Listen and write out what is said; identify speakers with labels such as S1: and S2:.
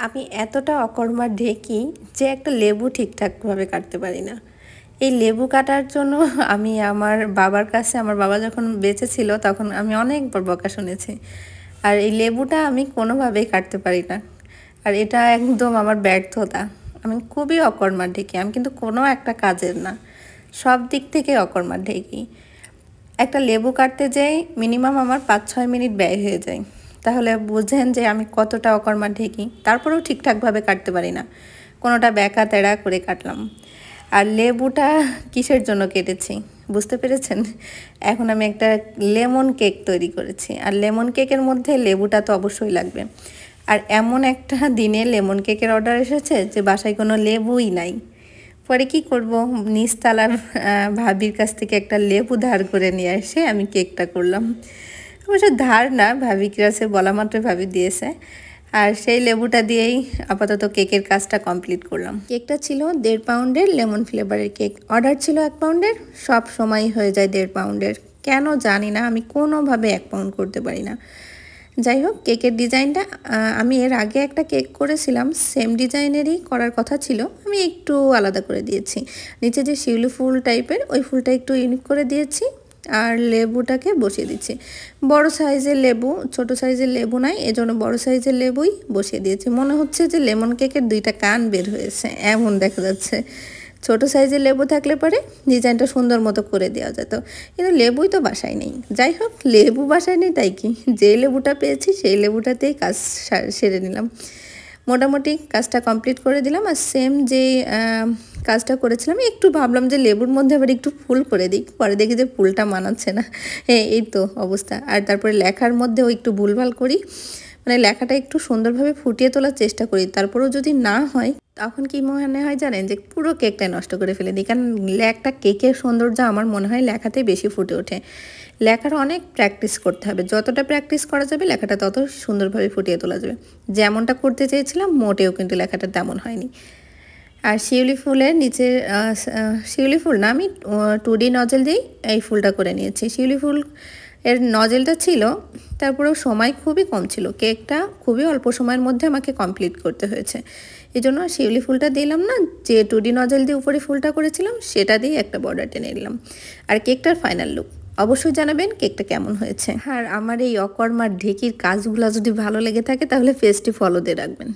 S1: আমি এতটা অকর্মা ঢেকি যে একটা লেবু ঠিকঠাকভাবে কাটতে পারি না। এই লেবু কাটার জন্য আমি আমার বাবার কাছে, আমার বাবা যখন বেঁচে ছিল তখন আমি অনেকবার বকা শুনেছি। আর এই লেবুটা আমি কোনোভাবেই কাটতে পারি না। আর এটা একদম আমার ব্যর্থতা। আমি খুবই অকর্মা ঢেকি। আমি কিন্তু কোনো একটা কাজের না, সব দিক থেকে অকর্মা ঢেকি। একটা লেবু কাটতে যাই মিনিমাম আমার 5-6 মিনিট ব্যয় হয়ে যায়। তাহলে বুঝেন যে আমি কতটা অকর্মা ঢেকি। তারপরেও ঠিকঠাকভাবে কাটতে পারি না, কোনোটা ব্যাকা তেড়া করে কাটলাম। আর লেবুটা কিসের জন্য কেটেছি বুঝতে পেরেছেন? এখন আমি একটা লেমন কেক তৈরি করেছি, আর লেমন কেকের মধ্যে লেবুটা তো অবশ্যই লাগবে। আর এমন একটা দিনে লেমন কেকের অর্ডার এসেছে যে বাসায় কোনো লেবুই নাই। পরে কি করব, নিচতলার ভাবির কাছ থেকে একটা লেবু ধার করে নিয়ে এসে আমি কেকটা করলাম। অবশ্য ধার না, ভাবির কাছে বলা মাত্র ভাবি দিয়েছে। আর সেই লেবুটা দিয়েই আপাতত কেকের কাজটা কমপ্লিট করলাম। কেকটা ছিল 1.5 পাউন্ডের লেমন ফ্লেভারের কেক। অর্ডার ছিল 1 পাউন্ডের, সব সময় হয়ে যায় 1.5 পাউন্ডের। কেন জানি না, আমি কোনোভাবে 1 পাউন্ড করতে পারি না। যাই হোক, কেকের ডিজাইনটা আমি এর আগে একটা কেক করেছিলাম, সেম ডিজাইনেরই করার কথা ছিল, আমি একটু আলাদা করে দিয়েছি। নিচে যে শিউলি ফুল টাইপের ওই ফুলটা একটু ইউনিক করে দিয়েছি। আর লেবুটাকে বসিয়ে দিচ্ছি। বড় সাইজের লেবু, ছোট সাইজের লেবু নাই, এজন্য বড় সাইজের লেবুই বসিয়ে দিয়েছি। মনে হচ্ছে যে লেমন কেকের 2টা কান বের হয়েছে, এমন দেখা যাচ্ছে। ছোট সাইজের লেবু থাকলে পরে ডিজাইনটা সুন্দর মতো করে দেওয়া যেত, কিন্তু লেবুই তো বাসায় নেই। যাই হোক, লেবু বাসায় নেই তাই কি, যে লেবুটা পেয়েছি সেই লেবুটাতেই কাজ সেরে নিলাম। মোটামুটি কাজটা কমপ্লিট করে দিলাম। আর সেম যে কাজটা করেছিলাম, একটু ভাবলাম যে লেবুর মধ্যে আবার একটু ফুল করে দিই, পরে দেখি যে ফুলটা মানাচ্ছে না। এই তো অবস্থা। আর তারপরে লেখার মধ্যেও একটু ভুলভাল করি, মানে লেখাটা একটু সুন্দরভাবে ফুটিয়ে তোলার চেষ্টা করি। তারপরেও যদি না হয় তখন কি মনে হয় জানেন, যে পুরো কেকটাই নষ্ট করে ফেলে দিই। কারণ একটা কেকের সৌন্দর্য আমার মনে হয় লেখাতেই বেশি ফুটে ওঠে। লেখার অনেক প্র্যাকটিস করতে হবে, যতটা প্র্যাকটিস করা যাবে লেখাটা তত সুন্দরভাবে ফুটিয়ে তোলা যাবে। যেমনটা করতে চেয়েছিলাম মোটেও কিন্তু লেখাটা তেমন হয়নি। আর শিউলি ফুলের নিচে, শিউলি ফুল না, আমি 2D নজেল দিয়েই এই ফুলটা করে নিয়েছি। শিউলি ফুল এর নজেলটা ছিল, তারপরেও সময় খুবই কম ছিল, কেকটা খুবই অল্প সময়ের মধ্যে আমাকে কমপ্লিট করতে হয়েছে। এই জন্য শিউলি ফুলটা দিলাম না, যে 2D নজেল দিয়ে উপরে ফুলটা করেছিলাম সেটা দিয়ে একটা বর্ডার টেনে নিলাম। আর কেকটার ফাইনাল লুক অবশ্যই জানাবেন কেকটা কেমন হয়েছে। আর আমার এই অকর্মার ঢেকির কাজগুলো যদি ভালো লেগে থাকে তাহলে পেজটি ফলো দিয়ে রাখবেন।